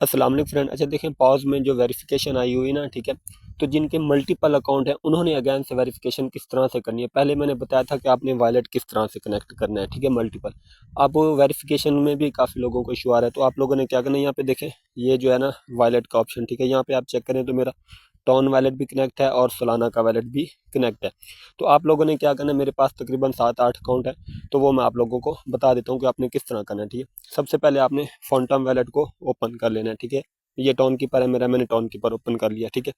अस्सलाम वालेकुम फ्रेंड। अच्छा देखें, पॉज में जो वेरिफिकेशन आई हुई ना, ठीक है, तो जिनके मल्टीपल अकाउंट है उन्होंने अगेन से वेरिफिकेशन किस तरह से करनी है। पहले मैंने बताया था कि आपने वॉलेट किस तरह से कनेक्ट करना है, ठीक है, मल्टीपल। अब वेरिफिकेशन में भी काफ़ी लोगों को इशू आ रहा है, तो आप लोगों ने क्या करना है, यहाँ पे देखें, ये जो है ना वॉलेट का ऑप्शन, ठीक है, यहाँ पे आप चेक करें तो मेरा टॉन वॉलेट भी कनेक्ट है और सोलाना का वॉलेट भी कनेक्ट है। तो आप लोगों ने क्या करना है, मेरे पास तकरीबन 7-8 अकाउंट है, तो वो मैं आप लोगों को बता देता हूँ कि आपने किस तरह करना है, ठीक है। सबसे पहले आपने फोनटम वॉलेट को ओपन कर लेना है, ठीक है। ये टॉन कीपर है मेरा, मैंने टॉन कीपर ओपन कर लिया, ठीक है।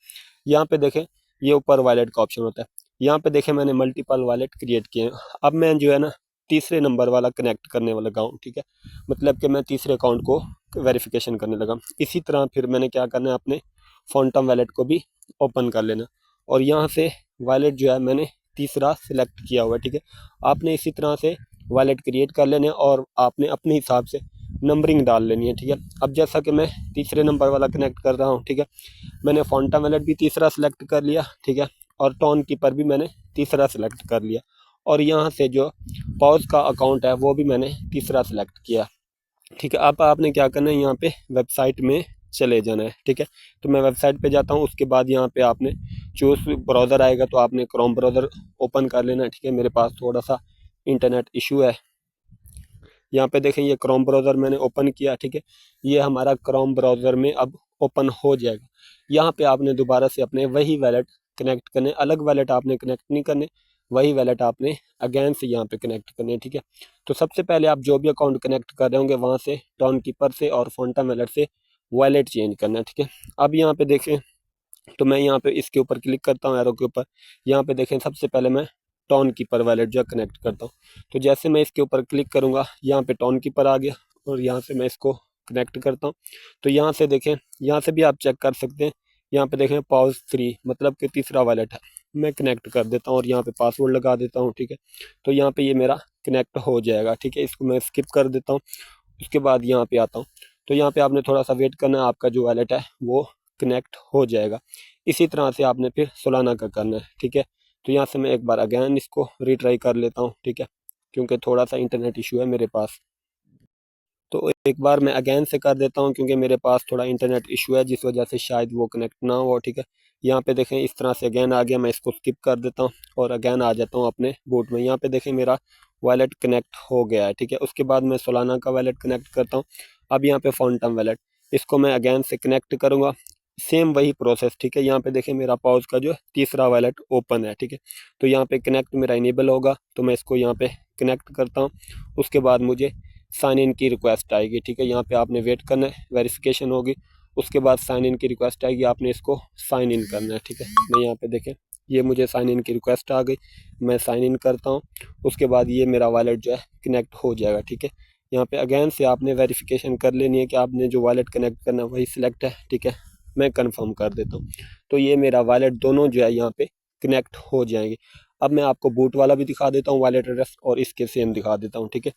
यहाँ पे देखें, ये ऊपर वॉलेट का ऑप्शन होता है, यहाँ पे देखें मैंने मल्टीपल वॉलेट क्रिएट किए हैं। अब मैं जो है ना तीसरे नंबर वाला कनेक्ट करने वाला लगा हूँ, ठीक है, मतलब कि मैं तीसरे अकाउंट को वेरिफिकेशन करने लगा। इसी तरह फिर मैंने क्या करना है, अपने फोनटम वॉलेट को भी ओपन कर लेना और यहाँ से वॉलेट जो है मैंने तीसरा सिलेक्ट किया हुआ है, ठीक है। आपने इसी तरह से वॉलेट क्रिएट कर लेने और आपने अपने हिसाब से नंबरिंग डाल लेनी है, ठीक है। अब जैसा कि मैं तीसरे नंबर वाला कनेक्ट कर रहा हूँ, ठीक है, मैंने फोनटम वॉलेट भी तीसरा सेलेक्ट कर लिया, ठीक है, और टॉन कीपर भी मैंने तीसरा सेलेक्ट कर लिया और यहाँ से जो पॉज का अकाउंट है वो भी मैंने तीसरा सेलेक्ट किया, ठीक है। अब आपने क्या करना है, यहाँ पे वेबसाइट में चले जाना है, ठीक है। तो मैं वेबसाइट पे जाता हूँ, उसके बाद यहाँ पे आपने चूज ब्राउज़र आएगा, तो आपने क्रोम ब्राउज़र ओपन कर लेना है, ठीक है। मेरे पास थोड़ा सा इंटरनेट इशू है। यहाँ पे देखें, ये क्रोम ब्राउज़र मैंने ओपन किया, ठीक है। ये हमारा क्रोम ब्राउज़र में अब ओपन हो जाएगा। यहाँ पे आपने दोबारा से अपने वही वैलेट कनेक्ट करने, अलग वैलेट आपने कनेक्ट नहीं करने, वही वैलेट आपने अगेन से यहाँ पे कनेक्ट करने, ठीक है। तो सबसे पहले आप जो भी अकाउंट कनेक्ट कर रहे होंगे वहाँ से टॉन कीपर से और फोनटम वैलेट से वॉलेट चेंज करना है, ठीक है। अब यहाँ पे देखें, तो मैं यहाँ पे इसके ऊपर क्लिक करता हूँ, एरो के ऊपर। यहाँ पे देखें, सबसे पहले मैं टॉन कीपर वॉलेट जो है कनेक्ट करता हूँ। तो जैसे मैं इसके ऊपर क्लिक करूँगा, यहाँ पे टॉन कीपर आ गया और यहाँ से मैं इसको कनेक्ट करता हूँ। तो यहाँ से देखें, यहाँ से भी आप चेक कर सकते हैं, यहाँ पे देखें पॉज 3 मतलब कि तीसरा वॉलेट है। मैं कनेक्ट कर देता हूँ और यहाँ पे पासवर्ड लगा देता हूँ, ठीक है। तो यहाँ पे ये मेरा कनेक्ट हो जाएगा, ठीक है। इसको मैं स्किप कर देता हूँ। उसके बाद यहाँ पे आता हूँ, तो यहाँ पे आपने थोड़ा सा वेट करना है, आपका जो वॉलेट है वो कनेक्ट हो जाएगा। इसी तरह से आपने फिर सोलाना का करना है, ठीक है। तो यहाँ से मैं एक बार अगैन इसको रीट्राई कर लेता हूँ, ठीक है, क्योंकि थोड़ा सा इंटरनेट इशू है मेरे पास। तो एक बार मैं अगैन से कर देता हूँ, क्योंकि मेरे पास थोड़ा इंटरनेट इशू है जिस वजह से शायद वो कनेक्ट ना हो, ठीक है। यहाँ पे देखें, इस तरह से अगैन आ गया, मैं इसको स्किप कर देता हूँ और अगैन आ जाता हूँ अपने बूट में। यहाँ पे देखें मेरा वॉलेट कनेक्ट हो गया है, ठीक है। उसके बाद मैं सोलाना का वॉलेट कनेक्ट करता हूँ। अब यहाँ पे फोनटम वॉलेट, इसको मैं अगैन से कनेक्ट करूँगा, सेम वही प्रोसेस, ठीक है। यहाँ पे देखें मेरा पॉज का जो तीसरा वॉलेट ओपन है, ठीक है। तो यहाँ पे कनेक्ट मेरा इनेबल होगा, तो मैं इसको यहाँ पे कनेक्ट करता हूँ। उसके बाद मुझे साइन इन की रिक्वेस्ट आएगी, ठीक है। यहाँ पे आपने वेट करना है, वेरिफिकेशन होगी, उसके बाद साइन इन की रिक्वेस्ट आएगी, आपने इसको साइन इन करना है, ठीक है। मैं यहाँ पे देखें, ये मुझे साइन इन की रिक्वेस्ट आ गई, मैं साइन इन करता हूँ। उसके बाद ये मेरा वॉलेट जो है कनेक्ट हो जाएगा, ठीक है। यहाँ पे अगेन से आपने वेरिफिकेशन कर लेनी है कि आपने जो वॉलेट कनेक्ट करना है वही सिलेक्ट है, ठीक है। मैं कन्फर्म कर देता हूँ, तो ये मेरा वॉलेट दोनों जो है यहाँ पे कनेक्ट हो जाएंगे। अब मैं आपको बूट वाला भी दिखा देता हूँ वॉलेट एड्रेस और इसके सेम दिखा देता हूँ, ठीक है।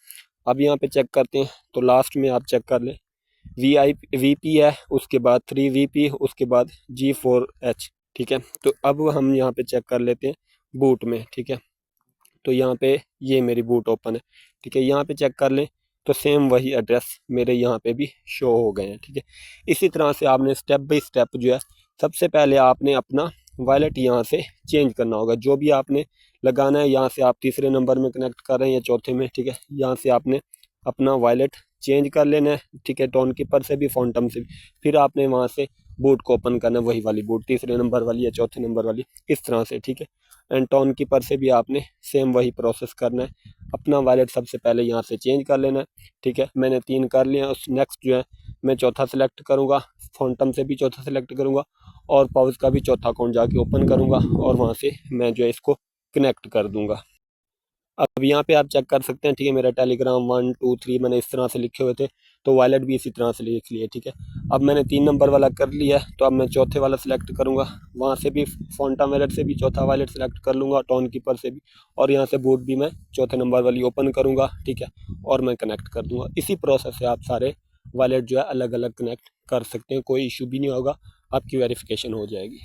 अब यहाँ पे चेक करते हैं, तो लास्ट में आप चेक कर लें, VP है, उसके बाद 3VP, उसके बाद G4H, ठीक है। तो अब हम यहाँ पे चेक कर लेते हैं बूट में, ठीक है। तो यहाँ पे ये मेरी बूट ओपन है, ठीक है। यहाँ पे चेक कर लें, तो सेम वही एड्रेस मेरे यहाँ पे भी शो हो गए हैं, ठीक है। इसी तरह से आपने स्टेप बाई स्टेप जो है, सबसे पहले आपने अपना वॉलेट यहाँ से चेंज करना होगा। जो भी आपने लगाना है, यहाँ से आप तीसरे नंबर में कनेक्ट कर रहे हैं या चौथे में, ठीक है, यहाँ से आपने अपना वॉलेट चेंज कर लेना है, ठीक है, टोन कीपर से भी फोनटम से भी। फिर आपने वहाँ से बूट को ओपन करना है, वही वाली बूट, तीसरे नंबर वाली या चौथे नंबर वाली, इस तरह से, ठीक है। एंड टोन कीपर से भी आपने सेम वही प्रोसेस करना है, अपना वॉलेट सबसे पहले यहाँ से चेंज कर लेना है, ठीक है। मैंने 3 कर लिया, उस नेक्स्ट जो है मैं चौथा सेलेक्ट करूँगा, फोनटम से भी चौथा सेलेक्ट करूँगा और पाउच का भी चौथा अकाउंट जाके ओपन करूँगा और वहाँ से मैं जो है इसको कनेक्ट कर दूँगा। अब यहाँ पे आप चेक कर सकते हैं, ठीक है, मेरा टेलीग्राम 1 2 3 मैंने इस तरह से लिखे हुए थे, तो वॉलेट भी इसी तरह से लिख लिए, ठीक है। अब मैंने 3 नंबर वाला कर लिया है, तो अब मैं चौथे वाला सिलेक्ट करूँगा, वहाँ से भी फोनटम वॉलेट से भी चौथा वॉलेट सेलेक्ट कर लूँगा, टोन कीपर से भी, और यहाँ से बूट भी मैं चौथे नंबर वाली ओपन करूँगा, ठीक है, और मैं कनेक्ट कर दूँगा। इसी प्रोसेस से आप सारे वॉलेट जो है अलग अलग कनेक्ट कर सकते हैं, कोई इशू भी नहीं होगा, आपकी वेरिफिकेशन हो जाएगी।